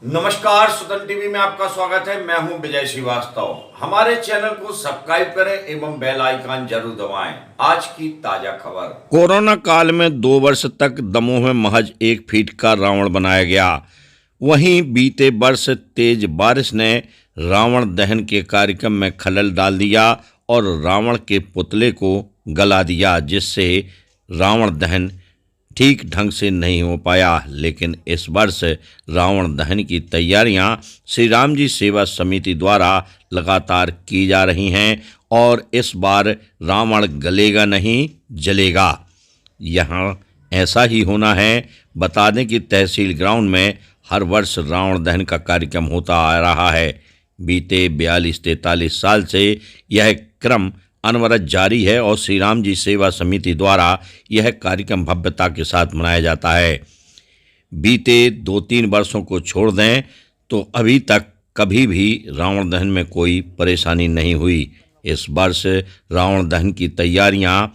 नमस्कार, सुदन टीवी में आपका स्वागत है। मैं हूं विजय श्रीवास्तव। हमारे चैनल को सब्सक्राइब करें एवं बेल आइकन जरूर दबाएं। आज की ताजा खबर। कोरोना काल में 2 वर्ष तक दमोह में महज 1 फीट का रावण बनाया गया। वहीं बीते वर्ष तेज बारिश ने रावण दहन के कार्यक्रम में खलल डाल दिया और रावण के पुतले को गला दिया, जिससे रावण दहन ठीक ढंग से नहीं हो पाया। लेकिन इस वर्ष रावण दहन की तैयारियां श्री राम जी सेवा समिति द्वारा लगातार की जा रही हैं और इस बार रावण गलेगा नहीं, जलेगा। यहां ऐसा ही होना है। बता दें कि तहसील ग्राउंड में हर वर्ष रावण दहन का कार्यक्रम होता आ रहा है। बीते 42-43 साल से यह क्रम अनवरत जारी है और श्री राम जी सेवा समिति द्वारा यह कार्यक्रम भव्यता के साथ मनाया जाता है। बीते 2-3 वर्षों को छोड़ दें तो अभी तक कभी भी रावण दहन में कोई परेशानी नहीं हुई। इस वर्ष रावण दहन की तैयारियां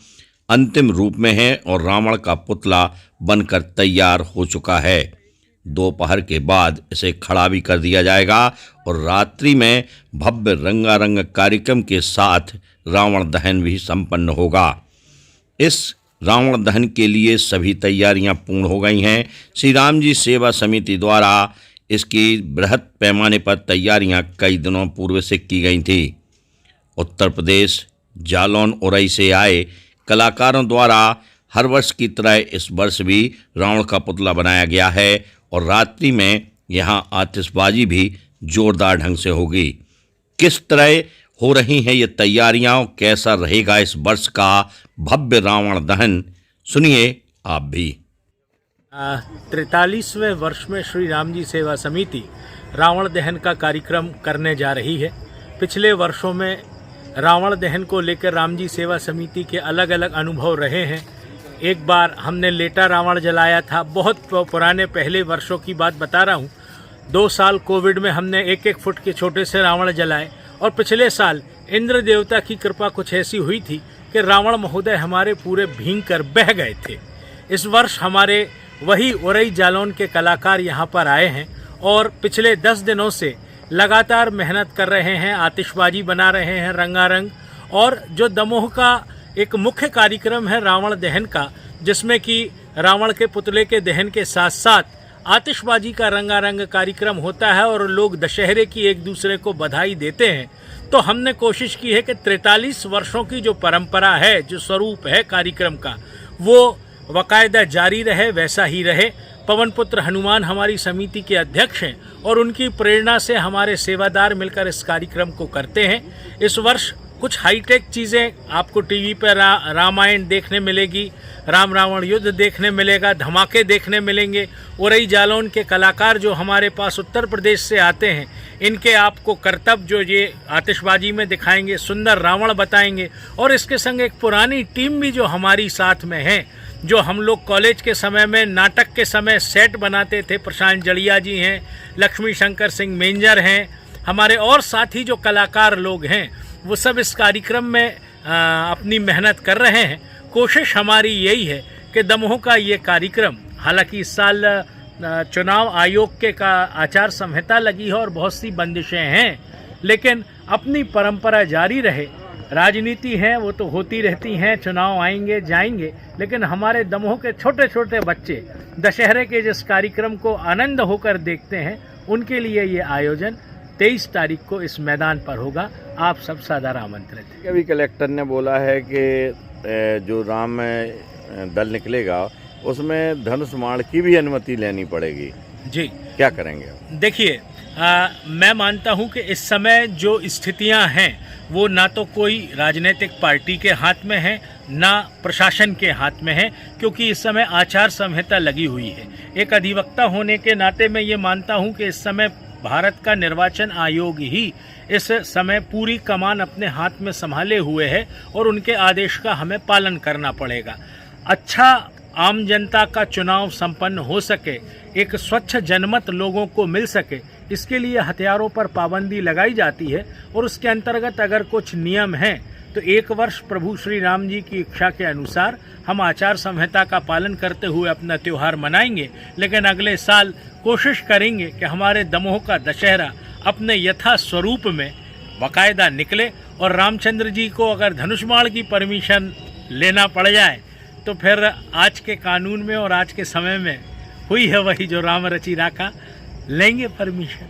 अंतिम रूप में हैं और रावण का पुतला बनकर तैयार हो चुका है। दोपहर के बाद इसे खड़ा भी कर दिया जाएगा और रात्रि में भव्य रंगारंग कार्यक्रम के साथ रावण दहन भी संपन्न होगा। इस रावण दहन के लिए सभी तैयारियां पूर्ण हो गई हैं। श्री राम जी सेवा समिति द्वारा इसकी बृहद पैमाने पर तैयारियां कई दिनों पूर्व से की गई थी। उत्तर प्रदेश जालौन उरई से आए कलाकारों द्वारा हर वर्ष की तरह इस वर्ष भी रावण का पुतला बनाया गया है और रात्रि में यहाँ आतिशबाजी भी जोरदार ढंग से होगी। किस तरह हो रही हैं ये तैयारियां, कैसा रहेगा इस वर्ष का भव्य रावण दहन, सुनिए आप भी। 43वें वर्ष में श्री राम जी सेवा समिति रावण दहन का कार्यक्रम करने जा रही है। पिछले वर्षों में रावण दहन को लेकर राम जी सेवा समिति के अलग अलग अनुभव रहे हैं। एक बार हमने लेटा रावण जलाया था, बहुत पुराने पहले वर्षों की बात बता रहा हूँ। 2 साल कोविड में हमने 1-1 फुट के छोटे से रावण जलाए और पिछले साल इंद्र देवता की कृपा कुछ ऐसी हुई थी कि रावण महोदय हमारे पूरे भींग कर बह गए थे। इस वर्ष हमारे वही उरई जालौन के कलाकार यहाँ पर आए हैं और पिछले 10 दिनों से लगातार मेहनत कर रहे हैं, आतिशबाजी बना रहे हैं रंगारंग। और जो दमोह का एक मुख्य कार्यक्रम है रावण दहन का, जिसमें कि रावण के पुतले के दहन के साथ साथ आतिशबाजी का रंगारंग कार्यक्रम होता है और लोग दशहरे की एक दूसरे को बधाई देते हैं। तो हमने कोशिश की है कि 43 वर्षों की जो परंपरा है, जो स्वरूप है कार्यक्रम का, वो बाकायदा जारी रहे, वैसा ही रहे। पवन पुत्र हनुमान हमारी समिति के अध्यक्ष हैं और उनकी प्रेरणा से हमारे सेवादार मिलकर इस कार्यक्रम को करते हैं। इस वर्ष कुछ हाईटेक चीज़ें आपको टीवी पर रामायण देखने मिलेगी, राम रावण युद्ध देखने मिलेगा, धमाके देखने मिलेंगे। उरई जालौन के कलाकार जो हमारे पास उत्तर प्रदेश से आते हैं, इनके आपको करतब जो ये आतिशबाजी में दिखाएंगे, सुंदर रावण बताएंगे। और इसके संग एक पुरानी टीम भी जो हमारी साथ में है, जो हम लोग कॉलेज के समय में नाटक के समय सेट बनाते थे। प्रशांत जड़िया जी हैं, लक्ष्मी शंकर सिंह मेंजर हैं, हमारे और साथी जो कलाकार लोग हैं, वो सब इस कार्यक्रम में अपनी मेहनत कर रहे हैं। कोशिश हमारी यही है कि दमोह का ये कार्यक्रम, हालांकि इस साल चुनाव आयोग के का आचार संहिता लगी है और बहुत सी बंदिशें हैं, लेकिन अपनी परंपरा जारी रहे। राजनीति है वो तो होती रहती हैं, चुनाव आएंगे जाएंगे, लेकिन हमारे दमोह के छोटे छोटे बच्चे दशहरे के जिस कार्यक्रम को आनंद होकर देखते हैं, उनके लिए ये आयोजन 23 तारीख को इस मैदान पर होगा। आप सब सादर आमंत्रित हैं। अभी कलेक्टर ने बोला है कि जो राम दल निकलेगा उसमें धनुष बाण की भी अनुमति लेनी पड़ेगी। जी, क्या करेंगे? देखिए, मैं मानता हूं कि इस समय जो स्थितियां हैं वो ना तो कोई राजनीतिक पार्टी के हाथ में है, ना प्रशासन के हाथ में है, क्योंकि इस समय आचार संहिता लगी हुई है। एक अधिवक्ता होने के नाते मैं ये मानता हूं कि इस समय भारत का निर्वाचन आयोग ही इस समय पूरी कमान अपने हाथ में संभाले हुए है और उनके आदेश का हमें पालन करना पड़ेगा। अच्छा आम जनता का चुनाव संपन्न हो सके, एक स्वच्छ जनमत लोगों को मिल सके, इसके लिए हथियारों पर पाबंदी लगाई जाती है। और उसके अंतर्गत अगर कुछ नियम हैं तो 1 वर्ष प्रभु श्री राम जी की इच्छा के अनुसार हम आचार संहिता का पालन करते हुए अपना त्यौहार मनाएंगे, लेकिन अगले साल कोशिश करेंगे कि हमारे दमोह का दशहरा अपने यथा स्वरूप में बाकायदा निकले। और रामचंद्र जी को अगर धनुष्माण की परमिशन लेना पड़ जाए तो फिर आज के कानून में और आज के समय में हुई है वही जो राम रचि राखा, लेंगे परमिशन।